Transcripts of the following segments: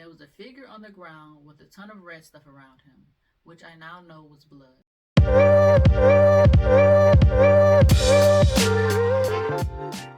There was a figure on the ground with a ton of red stuff around him, which I now know was blood.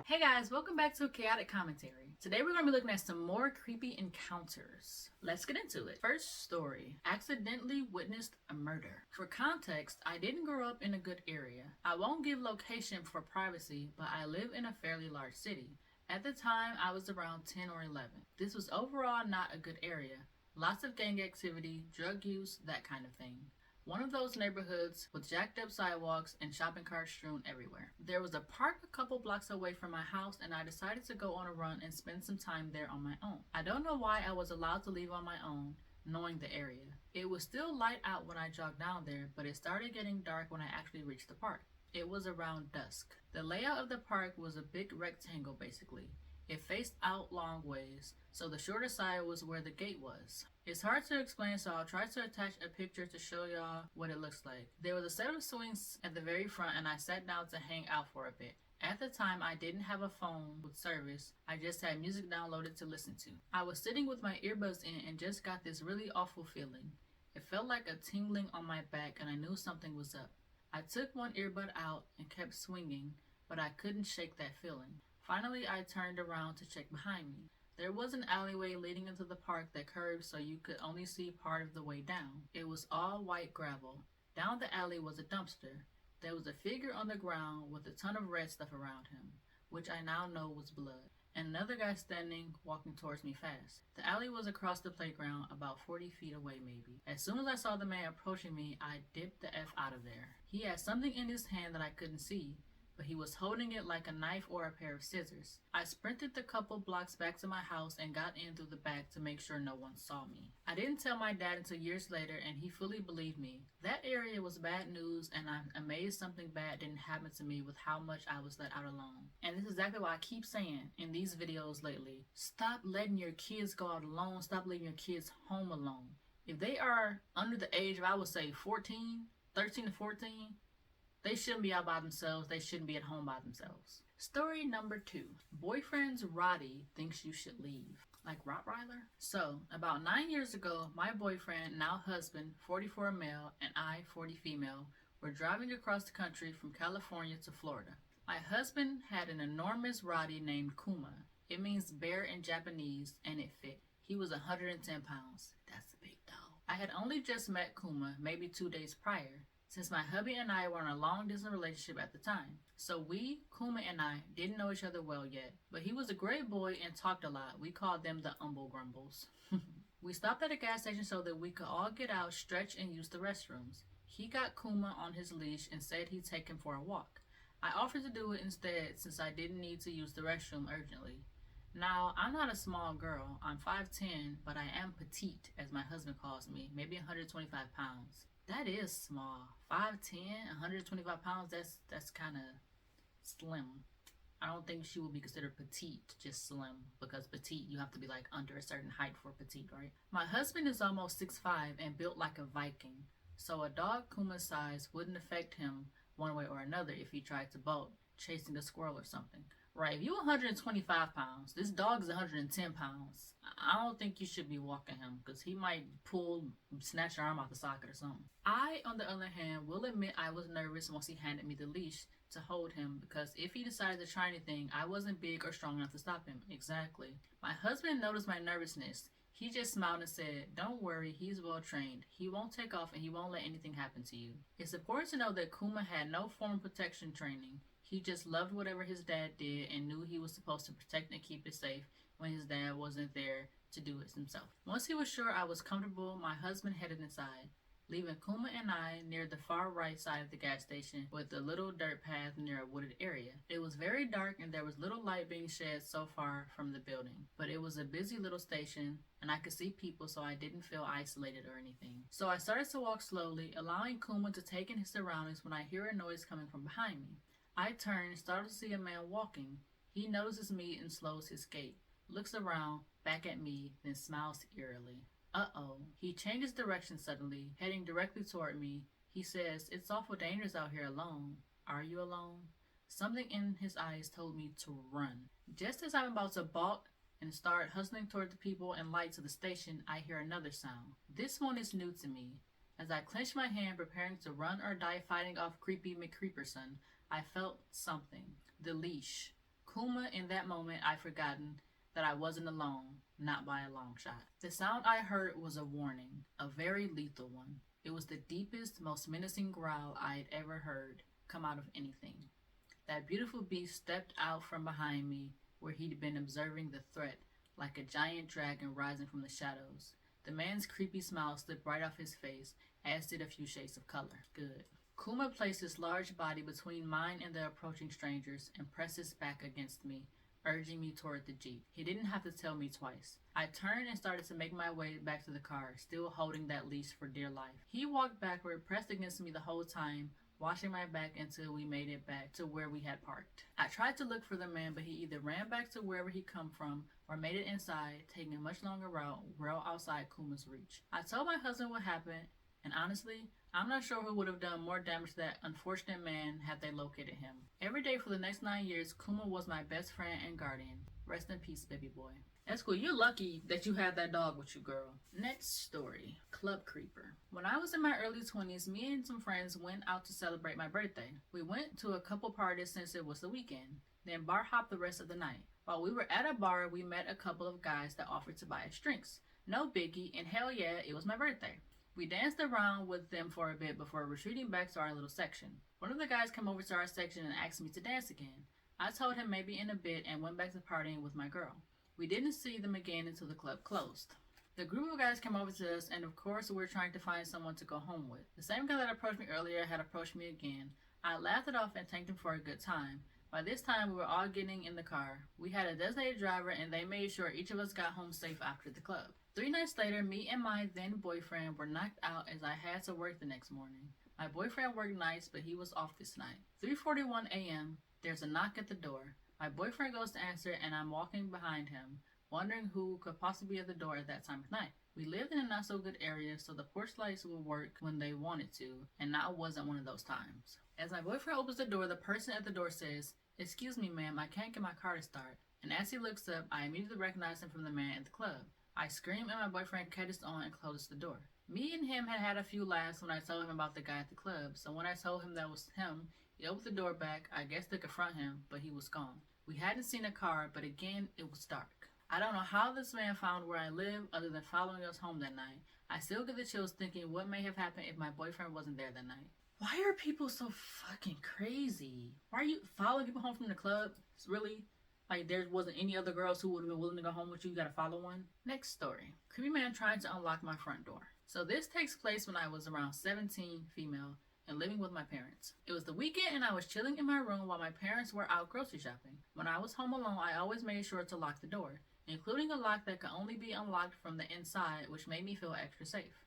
Hey guys, welcome back to Chaotic Commentary. Today we're going to be looking at some more creepy encounters. Let's get into it. First story, accidentally witnessed a murder. For context, I didn't grow up in a good area. I won't give location for privacy, but I live in a fairly large city. At the time, I was around 10 or 11. This was overall not a good area. Lots of gang activity, drug use, that kind of thing. One of those neighborhoods with jacked up sidewalks and shopping carts strewn everywhere. There was a park a couple blocks away from my house, and I decided to go on a run and spend some time there on my own. I don't know why I was allowed to leave on my own, knowing the area. It was still light out when I jogged down there, but it started getting dark when I actually reached the park. It was around dusk. The layout of the park was a big rectangle basically. It faced out long ways, so the shorter side was where the gate was. It's hard to explain, so I'll try to attach a picture to show y'all what it looks like. There was a set of swings at the very front, and I sat down to hang out for a bit. At the time, I didn't have a phone with service. I just had music downloaded to listen to. I was sitting with my earbuds in and just got this really awful feeling. It felt like a tingling on my back, and I knew something was up. I took one earbud out and kept swinging, but I couldn't shake that feeling. Finally, I turned around to check behind me. There was an alleyway leading into the park that curved so you could only see part of the way down. It was all white gravel. Down the alley was a dumpster. There was a figure on the ground with a ton of red stuff around him, which I now know was blood, and another guy standing, walking towards me fast. The alley was across the playground, about 40 feet away maybe. As soon as I saw the man approaching me, I dipped the F out of there. He had something in his hand that I couldn't see, but he was holding it like a knife or a pair of scissors. I sprinted the couple blocks back to my house and got in through the back to make sure no one saw me. I didn't tell my dad until years later, and he fully believed me. That area was bad news, and I'm amazed something bad didn't happen to me with how much I was let out alone. And this is exactly what I keep saying in these videos lately. Stop letting your kids go out alone. Stop leaving your kids home alone. If they are under the age of, I would say 13 to 14, they shouldn't be out by themselves. They shouldn't be at home by themselves. Story number 2. Boyfriend's Rotty thinks you should leave. Like Rottweiler? So, about 9 years ago, my boyfriend, now husband, 44 male, and I, 40 female, were driving across the country from California to Florida. My husband had an enormous Rotty named Kuma. It means bear in Japanese, and it fit. He was 110 pounds. That's a big dog. I had only just met Kuma maybe 2 days prior, since my hubby and I were in a long-distance relationship at the time. So we, Kuma and I, didn't know each other well yet. But he was a great boy and talked a lot. We called them the Umble Grumbles. We stopped at a gas station so that we could all get out, stretch, and use the restrooms. He got Kuma on his leash and said he'd take him for a walk. I offered to do it instead since I didn't need to use the restroom urgently. Now, I'm not a small girl. I'm 5'10", but I am petite, as my husband calls me, maybe 125 pounds. That is small. 5'10", 125 pounds, that's kind of slim. I don't think she would be considered petite, just slim, because petite, you have to be like under a certain height for petite, right? My husband is almost 6'5" and built like a Viking, so a dog Kuma's size wouldn't affect him one way or another if he tried to bolt, chasing a squirrel or something. Right, if you're 125 pounds, this dog is 110 pounds. I don't think you should be walking him because he might snatch your arm out the socket or something. I, on the other hand, will admit I was nervous once he handed me the leash to hold him because if he decided to try anything, I wasn't big or strong enough to stop him. Exactly. My husband noticed my nervousness. He just smiled and said, "Don't worry, he's well trained. He won't take off and he won't let anything happen to you." It's important to know that Kuma had no formal protection training. He just loved whatever his dad did and knew he was supposed to protect and keep it safe when his dad wasn't there to do it himself. Once he was sure I was comfortable, my husband headed inside, leaving Kuma and I near the far right side of the gas station with a little dirt path near a wooded area. It was very dark and there was little light being shed so far from the building, but it was a busy little station and I could see people, so I didn't feel isolated or anything. So I started to walk slowly, allowing Kuma to take in his surroundings when I hear a noise coming from behind me. I turn and started to see a man walking. He notices me and slows his gait, looks around, back at me, then smiles eerily. Uh-oh. He changes direction suddenly, heading directly toward me. He says, "It's awful dangerous out here alone. Are you alone?" Something in his eyes told me to run. Just as I'm about to balk and start hustling toward the people and lights of the station, I hear another sound. This one is new to me. As I clench my hand preparing to run or die fighting off creepy McCreeperson, I felt something. The leash. Kuma, in that moment, I'd forgotten that I wasn't alone, not by a long shot. The sound I heard was a warning, a very lethal one. It was the deepest, most menacing growl I had ever heard come out of anything. That beautiful beast stepped out from behind me, where he'd been observing the threat, like a giant dragon rising from the shadows. The man's creepy smile slipped right off his face, as did a few shades of color. Good. Kuma placed his large body between mine and the approaching strangers and pressed his back against me, urging me toward the jeep. He didn't have to tell me twice. I turned and started to make my way back to the car, still holding that leash for dear life. He walked backward, pressed against me the whole time, watching my back until we made it back to where we had parked. I tried to look for the man, but he either ran back to wherever he come from or made it inside, taking a much longer route well outside Kuma's reach. I told my husband what happened, and honestly, I'm not sure who would have done more damage to that unfortunate man had they located him. Every day for the next 9 years, Kuma was my best friend and guardian. Rest in peace, baby boy. That's cool. You're lucky that you had that dog with you, girl. Next story. Club Creeper. When I was in my early 20s, me and some friends went out to celebrate my birthday. We went to a couple parties since it was the weekend, then bar hopped the rest of the night. While we were at a bar, we met a couple of guys that offered to buy us drinks. No biggie, and hell yeah, it was my birthday. We danced around with them for a bit before retreating back to our little section. One of the guys came over to our section and asked me to dance again. I told him maybe in a bit and went back to partying with my girl. We didn't see them again until the club closed. The group of guys came over to us, and of course we were trying to find someone to go home with. The same guy that approached me earlier had approached me again. I laughed it off and thanked him for a good time. By this time we were all getting in the car. We had a designated driver and they made sure each of us got home safe after the club. 3 nights later, me and my then boyfriend were knocked out as I had to work the next morning. My boyfriend worked nights, but he was off this night. 3:41 a.m., there's a knock at the door. My boyfriend goes to answer and I'm walking behind him, wondering who could possibly be at the door at that time of night. We lived in a not so good area, so the porch lights would work when they wanted to, and now wasn't one of those times. As my boyfriend opens the door, the person at the door says, "Excuse me, ma'am, I can't get my car to start." And as he looks up, I immediately recognize him from the man at the club. I scream and my boyfriend catches on and closes the door. Me and him had a few laughs when I told him about the guy at the club, so when I told him that was him, he opened the door back, I guess to confront him, but he was gone. We hadn't seen a car, but again, it was dark. I don't know how this man found where I live other than following us home that night. I still get the chills thinking what may have happened if my boyfriend wasn't there that night. Why are people so fucking crazy? Why are you following people home from the club? Really? Like there wasn't any other girls who would have been willing to go home with you? You gotta follow one? Next story. Creepy man trying to unlock my front door. So this takes place when I was around 17, female, and living with my parents. It was the weekend and I was chilling in my room while my parents were out grocery shopping. When I was home alone, I always made sure to lock the door, including a lock that could only be unlocked from the inside, which made me feel extra safe.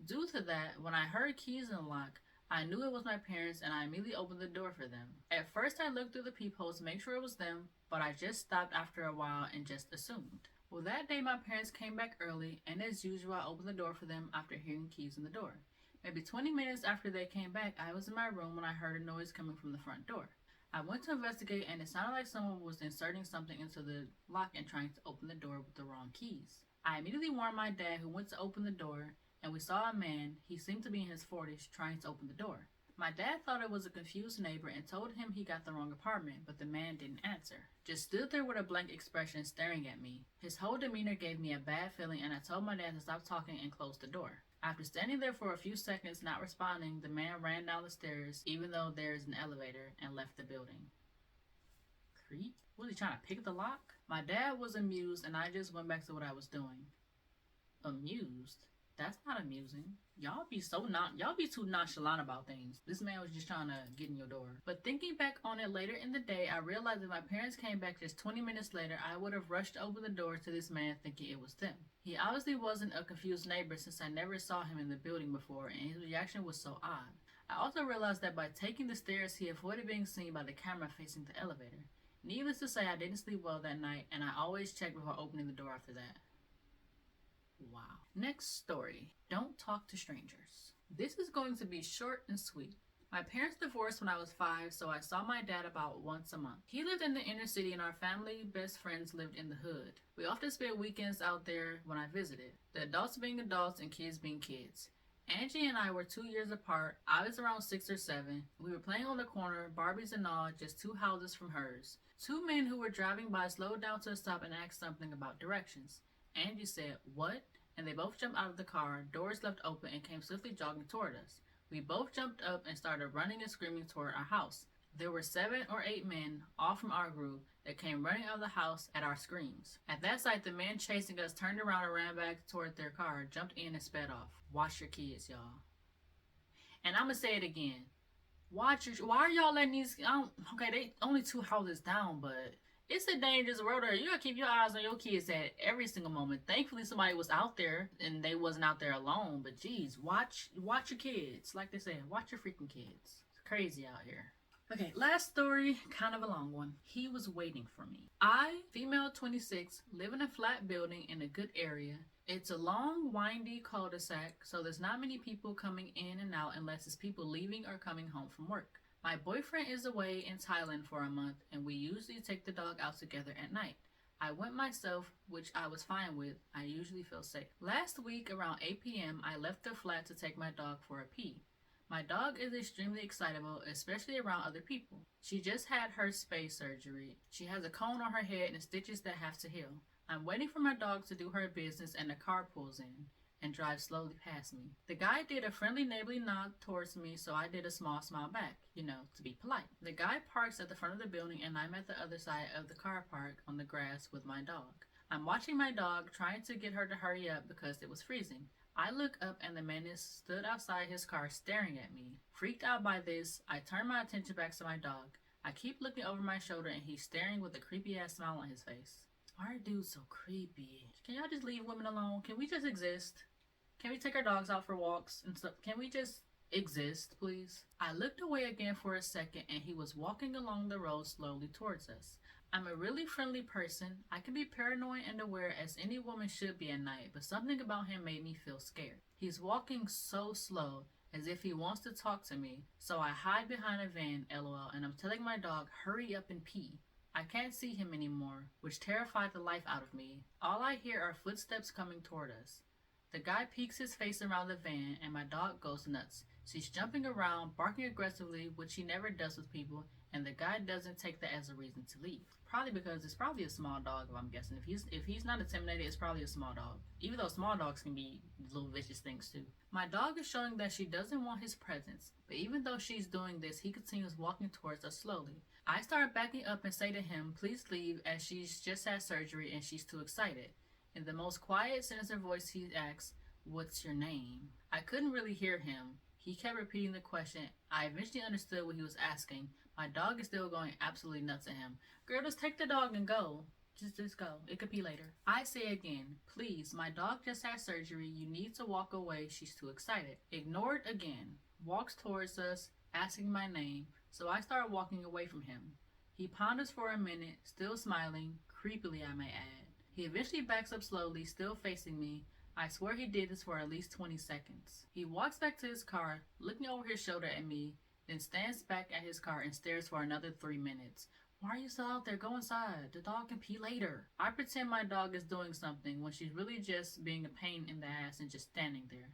Due to that, when I heard keys in the lock, I knew it was my parents and I immediately opened the door for them. At first I looked through the peepholes to make sure it was them, but I just stopped after a while and just assumed. Well, that day my parents came back early, and as usual I opened the door for them after hearing keys in the door. Maybe 20 minutes after they came back, I was in my room when I heard a noise coming from the front door. I went to investigate and it sounded like someone was inserting something into the lock and trying to open the door with the wrong keys. I immediately warned my dad, who went to open the door, and we saw a man, he seemed to be in his 40s, trying to open the door. My dad thought it was a confused neighbor and told him he got the wrong apartment, but the man didn't answer. Just stood there with a blank expression staring at me. His whole demeanor gave me a bad feeling and I told my dad to stop talking and close the door. After standing there for a few seconds not responding, the man ran down the stairs, even though there is an elevator, and left the building. Creep? Was he trying to pick the lock? My dad was amused and I just went back to what I was doing. Amused? That's not amusing. Y'all be too nonchalant about things. This man was just trying to get in your door. But thinking back on it later in the day, I realized that my parents came back just 20 minutes later, I would have rushed open the door to this man thinking it was them. He obviously wasn't a confused neighbor since I never saw him in the building before and his reaction was so odd. I also realized that by taking the stairs, he avoided being seen by the camera facing the elevator. Needless to say, I didn't sleep well that night and I always checked before opening the door after that. Wow. Next story. Don't talk to strangers. This is going to be short and sweet. My parents divorced when I was 5, so I saw my dad about once a month. He lived in the inner city and our family best friends lived in the hood. We often spent weekends out there when I visited, the adults being adults and kids being kids. Angie and I were 2 years apart. I was around 6 or 7. We were playing on the corner, Barbies and all, just 2 houses from hers. 2 men who were driving by slowed down to a stop and asked something about directions. Angie said, "What?" And they both jumped out of the car, doors left open, and came swiftly jogging toward us. We both jumped up and started running and screaming toward our house. There were 7 or 8 men, all from our group, that came running out of the house at our screams. At that sight, the men chasing us turned around and ran back toward their car, jumped in and sped off. Watch your kids, y'all. And I'm gonna say it again. Why are y'all letting these, okay, they only 2 houses down, but it's a dangerous road there. You gotta keep your eyes on your kids at every single moment. Thankfully, somebody was out there and they wasn't out there alone. But geez, watch your kids. Like they say, watch your freaking kids. It's crazy out here. Okay, last story, kind of a long one. He was waiting for me. I, female 26, live in a flat building in a good area. It's a long, windy cul-de-sac, so there's not many people coming in and out unless it's people leaving or coming home from work. My boyfriend is away in Thailand for a month, and we usually take the dog out together at night. I went myself, which I was fine with. I usually feel safe. Last week, around 8 p.m., I left the flat to take my dog for a pee. My dog is extremely excitable, especially around other people. She just had her space surgery. She has a cone on her head and stitches that have to heal. I'm waiting for my dog to do her business and the car pulls in and drives slowly past me. The guy did a friendly neighborly nod towards me, so I did a small smile back, to be polite. The guy parks at the front of the building and I'm at the other side of the car park on the grass with my dog. I'm watching my dog, trying to get her to hurry up because it was freezing. I look up and the man stood outside his car staring at me. Freaked out by this, I turn my attention back to my dog. I keep looking over my shoulder and he's staring with a creepy ass smile on his face. Our dude's so creepy. Can y'all just leave women alone? Can we just exist? Can we take our dogs out for walks and stuff? Can we just exist, please? I looked away again for a second and he was walking along the road slowly towards us. I'm a really friendly person. I can be paranoid and aware as any woman should be at night, but something about him made me feel scared. He's walking so slow, as if he wants to talk to me, so I hide behind a van, lol, and I'm telling my dog, hurry up and pee. I can't see him anymore, which terrified the life out of me. All I hear are footsteps coming toward us. The guy peeks his face around the van and my dog goes nuts. She's jumping around, barking aggressively, which she never does with people, and the guy doesn't take that as a reason to leave. Probably because it's probably a small dog, I'm guessing. If he's not intimidated, it's probably a small dog. Even though small dogs can be little vicious things too. My dog is showing that she doesn't want his presence, but even though she's doing this, he continues walking towards us slowly. I start backing up and say to him, please leave, as she's just had surgery and she's too excited. In the most quiet, sinister voice, he asks, what's your name? I couldn't really hear him. He kept repeating the question. I eventually understood what he was asking. My dog is still going absolutely nuts at him. Girl, just take the dog and go. Just go. It could be later. I say again, please, my dog just had surgery. You need to walk away. She's too excited. Ignored again. Walks towards us, asking my name, so I start walking away from him. He ponders for a minute, still smiling, creepily I may add. He eventually backs up slowly, still facing me. I swear he did this for at least 20 seconds. He walks back to his car, looking over his shoulder at me, then stands back at his car and stares for another 3 minutes. Why are you still out there? Go inside. The dog can pee later. I pretend my dog is doing something when she's really just being a pain in the ass and just standing there.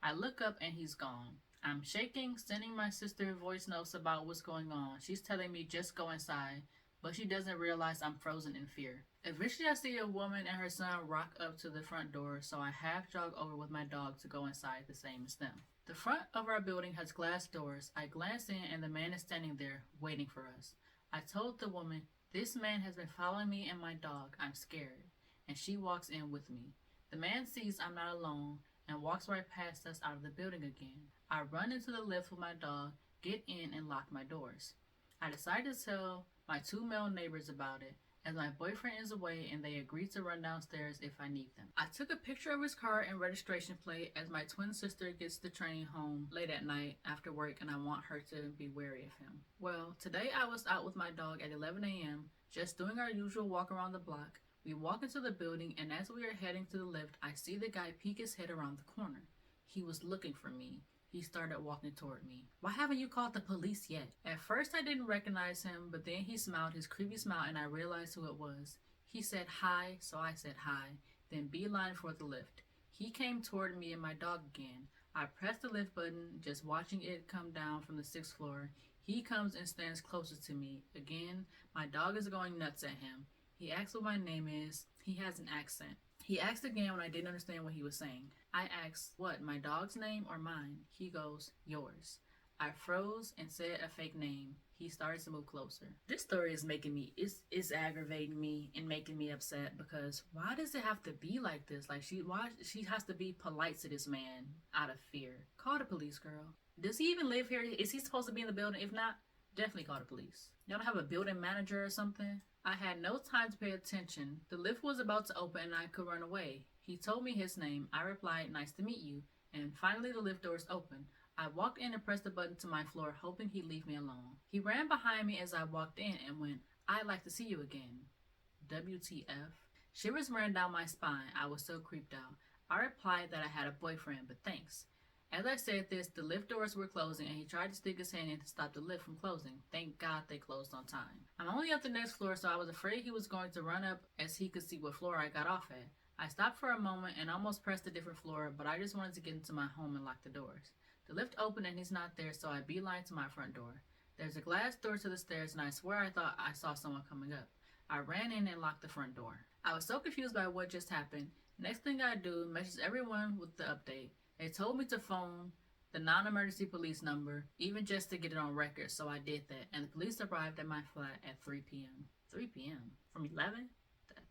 I look up and he's gone. I'm shaking, sending my sister voice notes about what's going on. She's telling me just go inside, but she doesn't realize I'm frozen in fear. Eventually I see a woman and her son rock up to the front door, so I half jog over with my dog to go inside the same as them. The front of our building has glass doors. I glance in and the man is standing there, waiting for us. I told the woman, this man has been following me and my dog. I'm scared. And she walks in with me. The man sees I'm not alone and walks right past us out of the building again. I run into the lift with my dog, get in and lock my doors. I decide to tell my 2 male neighbors about it, as my boyfriend is away and they agree to run downstairs if I need them. I took a picture of his car and registration plate as my twin sister gets the train home late at night after work and I want her to be wary of him. Well, today I was out with my dog at 11 a.m. just doing our usual walk around the block. We walk into the building and as we are heading to the lift, I see the guy peek his head around the corner. He was looking for me. He started walking toward me. Why haven't you called the police yet? At first I didn't recognize him, but then he smiled his creepy smile and I realized who it was. He said hi, so I said hi, then beeline for the lift. He came toward me and my dog again. I pressed the lift button, just watching it come down from the 6th floor. He comes and stands closer to me. Again, my dog is going nuts at him. He asks what my name is. He has an accent. He asked again when I didn't understand what he was saying. I asked, what, my dog's name or mine? He goes, yours. I froze and said a fake name. He started to move closer. This story is making me, it's aggravating me and making me upset because why does it have to be like this? Like why she has to be polite to this man out of fear? Call the police, girl. Does he even live here? Is he supposed to be in the building? If not, definitely call the police. Y'all don't have a building manager or something? I had no time to pay attention. The lift was about to open and I could run away. He told me his name. I replied, nice to meet you. And finally the lift doors opened. I walked in and pressed the button to my floor, hoping he'd leave me alone. He ran behind me as I walked in and went, I'd like to see you again. WTF? Shivers ran down my spine. I was so creeped out. I replied that I had a boyfriend, but thanks. As I said this, the lift doors were closing and he tried to stick his hand in to stop the lift from closing. Thank God they closed on time. I'm only up the next floor, so I was afraid he was going to run up as he could see what floor I got off at. I stopped for a moment and almost pressed a different floor, but I just wanted to get into my home and lock the doors. The lift opened and he's not there, so I beeline to my front door. There's a glass door to the stairs and I swear I thought I saw someone coming up. I ran in and locked the front door. I was so confused by what just happened. Next thing I do, message everyone with the update. They told me to phone the non-emergency police number, even just to get it on record, so I did that. And the police arrived at my flat at 3 p.m. 3 p.m. From 11?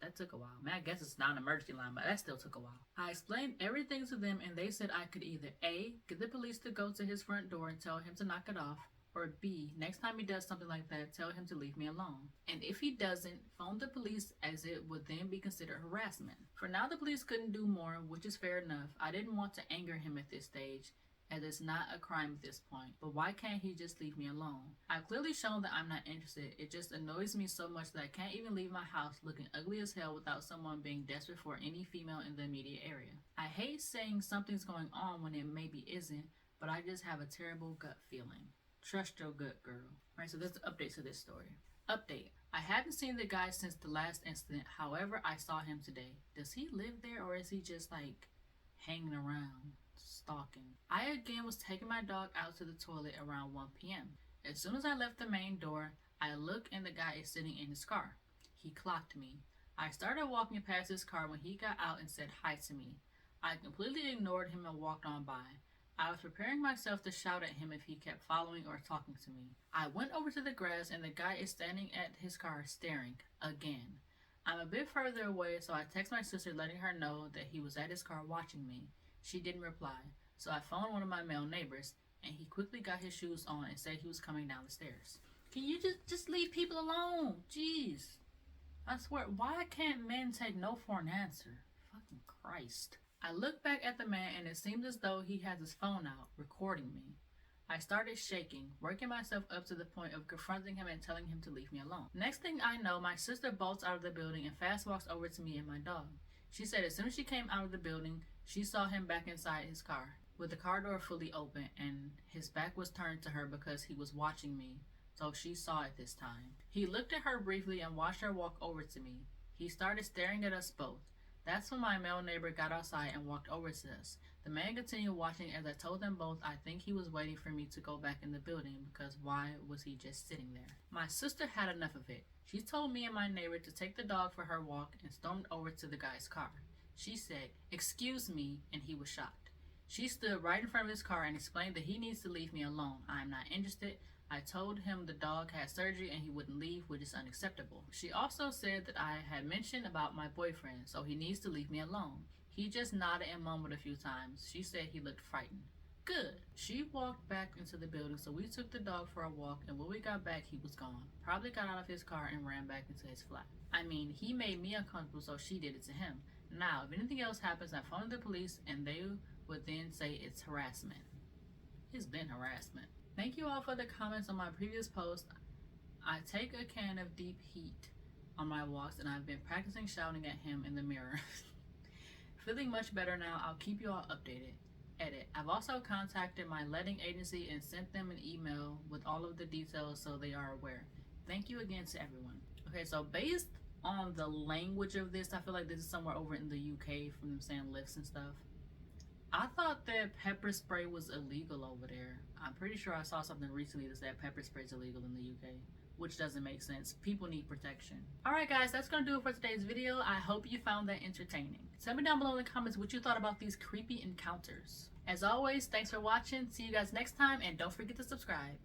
That took a while. Man, I guess it's not an emergency line, but that still took a while. I explained everything to them and they said I could either A, get the police to go to his front door and tell him to knock it off, or B, next time he does something like that, tell him to leave me alone. And if he doesn't, phone the police as it would then be considered harassment. For now, the police couldn't do more, which is fair enough. I didn't want to anger him at this stage, as it's not a crime at this point. But why can't he just leave me alone? I've clearly shown that I'm not interested. It just annoys me so much that I can't even leave my house looking ugly as hell without someone being desperate for any female in the immediate area. I hate saying something's going on when it maybe isn't, but I just have a terrible gut feeling. Trust your gut, girl. Alright, so that's the update to this story. Update. I haven't seen the guy since the last incident. However, I saw him today. Does he live there or is he just like hanging around, stalking? I again was taking my dog out to the toilet around 1 p.m. As soon as I left the main door, I look and the guy is sitting in his car. He clocked me. I started walking past his car when he got out and said hi to me. I completely ignored him and walked on by. I was preparing myself to shout at him if he kept following or talking to me. I went over to the grass and the guy is standing at his car staring again. I'm a bit further away, so I text my sister letting her know that he was at his car watching me. She didn't reply, so I phoned one of my male neighbors and he quickly got his shoes on and said he was coming down the stairs. Can you just leave people alone? Jeez. I swear, why can't men take no for an answer? Fucking Christ. I looked back at the man and it seemed as though he had his phone out, recording me. I started shaking, working myself up to the point of confronting him and telling him to leave me alone. Next thing I know, my sister bolts out of the building and fast walks over to me and my dog. She said as soon as she came out of the building, she saw him back inside his car, with the car door fully open and his back was turned to her because he was watching me, so she saw it this time. He looked at her briefly and watched her walk over to me. He started staring at us both. That's when my male neighbor got outside and walked over to us. The man continued watching as I told them both I think he was waiting for me to go back in the building because why was he just sitting there? My sister had enough of it. She told me and my neighbor to take the dog for her walk and stormed over to the guy's car. She said, "Excuse me," and he was shocked. She stood right in front of his car and explained that he needs to leave me alone. I am not interested. I told him the dog had surgery and he wouldn't leave, which is unacceptable. She also said that I had mentioned about my boyfriend, so he needs to leave me alone. He just nodded and mumbled a few times. She said he looked frightened. Good. She walked back into the building, so we took the dog for a walk, and when we got back, he was gone. Probably got out of his car and ran back into his flat. I mean, he made me uncomfortable, so she did it to him. Now, if anything else happens, I phoned the police, and they would then say it's harassment. It's been harassment. Thank you all for the comments on my previous post. I take a can of deep heat on my walks, and I've been practicing shouting at him in the mirror. Feeling much better now. I'll keep you all updated. Edit. I've also contacted my letting agency and sent them an email with all of the details so they are aware. Thank you again to everyone. Okay, so based on the language of this, I feel like this is somewhere over in the UK from them saying lifts and stuff. I thought that pepper spray was illegal over there. I'm pretty sure I saw something recently that said pepper spray is illegal in the UK, which doesn't make sense. People need protection. Alright guys, that's gonna do it for today's video. I hope you found that entertaining. Tell me down below in the comments what you thought about these creepy encounters. As always, thanks for watching. See you guys next time, and don't forget to subscribe.